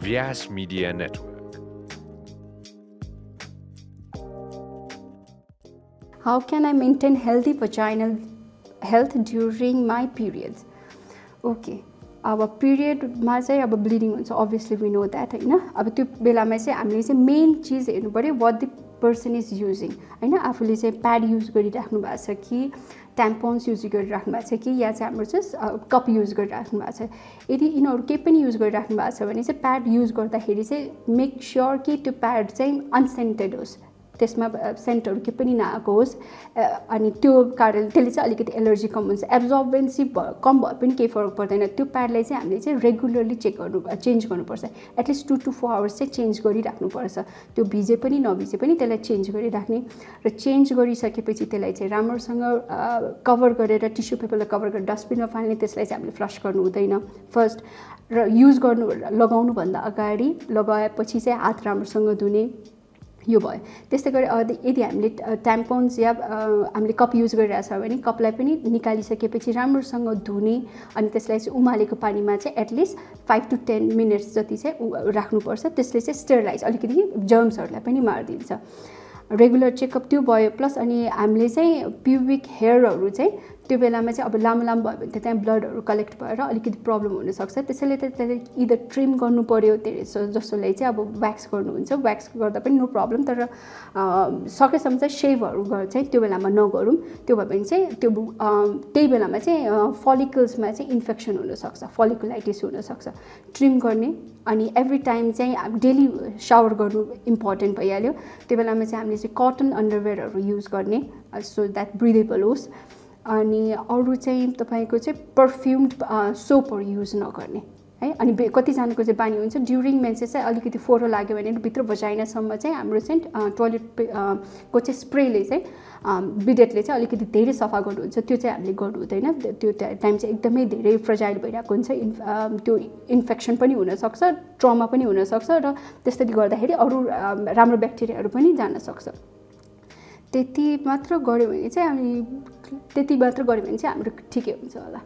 Vyasa Media Network. How can I maintain healthy vaginal health during my periods? Okay. अब पिरियडमा चाहिँ अब bleeding हुन्छ, obviously we know that हैन. अब त्यो बेलामा चाहिँ हामीले चाहिँ मेन चीज हेर्नु पर्यो what the person is using हैन. आफूले चाहिँ प्याड युज गरिराख्नु भएको छ कि ट्याम्पोन्स युज गरिराख्नु भएको छ कि या चाहिँ हाम्रो चाहिँ कप युज गरिराख्नु भएको छ. यदि यिनीहरू केही पनि युज गरिराख्नु भएको छ भने चाहिँ प्याड युज गर्दाखेरि चाहिँ मेक श्योर कि त्यो प्याड चाहिँ अनसेन्टेड होस्, त्यसमा सेन्टहरू केही पनि नआएको होस्. अनि त्यो कारण त्यसले चाहिँ अलिकति एलर्जी कम हुन्छ. एब्जर्बेन्सी कम भए पनि केही फरक पर्दैन. त्यो प्याडलाई चाहिँ हामीले चाहिँ रेगुलरली चेन्ज गर्नुपर्छ. एटलिस्ट 2 to 4 आवर्स चाहिँ चेन्ज गरिराख्नुपर्छ. त्यो भिजे पनि नभिजे पनि त्यसलाई चेन्ज गरिराख्ने र चेन्ज गरिसकेपछि त्यसलाई चाहिँ राम्रोसँग कभर गरेर टिस्यु पेपरले कभर गरेर डस्टबिनमा फाल्ने. त्यसलाई चाहिँ हामीले फ्लस गर्नु हुँदैन फर्स्ट. र युज गर्नु लगाउनुभन्दा अगाडि लगाएपछि चाहिँ हात राम्रोसँग धुने, यो भयो. त्यस्तै गरी यदि हामीले ट्याम्पोन्स या हामीले कप युज गरिरहेछ भने कपलाई पनि निकालिसकेपछि राम्रोसँग धुने अनि त्यसलाई चाहिँ उमालेको पानीमा चाहिँ एटलिस्ट 5 to 10 मिनट्स जति चाहिँ राख्नुपर्छ. त्यसले चाहिँ स्टेरिलाइज अलिकति जर्म्सहरूलाई पनि मारिदिन्छ. रेगुलर चेकअप त्यो भयो. प्लस अनि हामीले चाहिँ प्युबिक हेयरहरू चाहिँ त्यो बेलामा चाहिँ अब लामो लामो भयो भने त त्यहाँ ब्लडहरू कलेक्ट भएर अलिकति प्रब्लम हुनसक्छ. त्यसैले त्यसलाई इदर ट्रिम गर्नु पर्यो. जसोलाई चाहिँ अब व्याक्स गर्नुहुन्छ, व्याक्स गर्दा पनि नो प्रब्लम. तर सकेसम्म चाहिँ सेभहरू चाहिँ त्यो बेलामा नगरौँ. त्यो भयो भने चाहिँ त्यो त्यही बेलामा चाहिँ फलिकल्समा चाहिँ इन्फेक्सन हुनसक्छ, फलिकुलाइटिस हुनसक्छ. ट्रिम गर्ने अनि एभ्री टाइम चाहिँ डेली सावर गर्नु इम्पोर्टेन्ट भइहाल्यो. त्यो बेलामा चाहिँ हामीले चाहिँ कटन अन्डरवेयरहरू युज गर्ने सो द्याट ब्रिदेबल होस्. अनि अरू चाहिँ तपाईँको चाहिँ पर्फ्युम्ड सोपहरू युज नगर्ने है. अनि कतिजनाको चाहिँ बानी हुन्छ ड्युरिङ मेन्सेस चाहिँ अलिकति फोहोर लाग्यो भने भित्र भजाइनासम्म चाहिँ हाम्रो चाहिँ टोइलेट को चाहिँ स्प्रेले चाहिँ बिडेटले चाहिँ अलिकति धेरै सफा गर्नुहुन्छ. त्यो चाहिँ हामीले गर्नु हुँदैन. त्यो टाइम चाहिँ एकदमै धेरै फ्रजाइल भइरहेको हुन्छ. त्यो इन्फेक्सन पनि हुनसक्छ, ट्रमा पनि हुनसक्छ र त्यसरी गर्दाखेरि अरू राम्रो ब्याक्टेरियाहरू पनि जान सक्छ. त्यति मात्र गऱ्यो भने चाहिँ हाम्रो ठिकै हुन्छ होला.